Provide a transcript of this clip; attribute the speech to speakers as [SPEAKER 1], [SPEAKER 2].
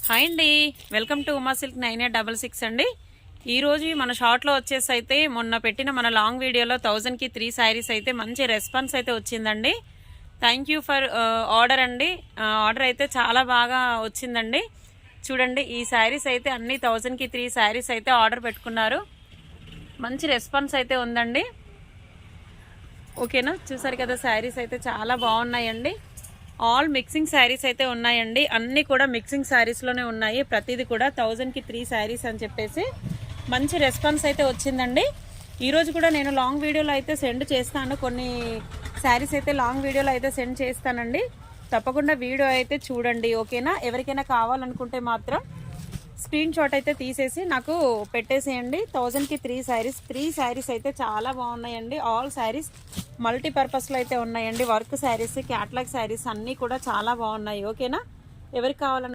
[SPEAKER 1] Hi అండి, welcome to Uma silk 9866 అండి. ఈరోజు మన షార్ట్లో వచ్చేసి అయితే మొన్న పెట్టిన మన లాంగ్ వీడియోలో 1000కి 3 శారీస్ అయితే మంచి రెస్పాన్స్ అయితే వచ్చిందండి. థ్యాంక్ యూ ఫర్ ఆర్డర్ అండి. ఆర్డర్ అయితే చాలా బాగా వచ్చిందండి. చూడండి, ఈ శారీస్ అయితే అన్ని 1000కి 3 శారీస్ అయితే ఆర్డర్ పెట్టుకున్నారు. మంచి రెస్పాన్స్ అయితే ఉందండి. ఓకేనా, చూసారు కదా, శారీస్ అయితే చాలా బాగున్నాయండి. ఆల్ మిక్సింగ్ శారీస్ అయితే ఉన్నాయండి. అన్నీ కూడా మిక్సింగ్ శారీస్లోనే ఉన్నాయి. ప్రతిదీ కూడా 1000కి 3 శారీస్ అని చెప్పేసి మంచి రెస్పాన్స్ అయితే వచ్చిందండి. ఈరోజు కూడా నేను లాంగ్ వీడియోలో అయితే సెండ్ చేస్తాను. కొన్ని శారీస్ అయితే లాంగ్ వీడియోలో అయితే సెండ్ చేస్తానండి. తప్పకుండా వీడియో అయితే చూడండి. ఓకేనా, ఎవరికైనా కావాలనుకుంటే మాత్రం స్క్రీన్ షాట్ అయితే తీసేసి నాకు పెట్టేసేయండి. 1000కి 3 శారీస్ అయితే చాలా బాగున్నాయండి. ఆల్ శారీస్ మల్టీపర్పస్లో అయితే ఉన్నాయండి. వర్క్ శారీస్, క్యాట్లాగ్ శారీస్ అన్నీ కూడా చాలా బాగున్నాయి. ఓకేనా, ఎవరికి కావాలన్నా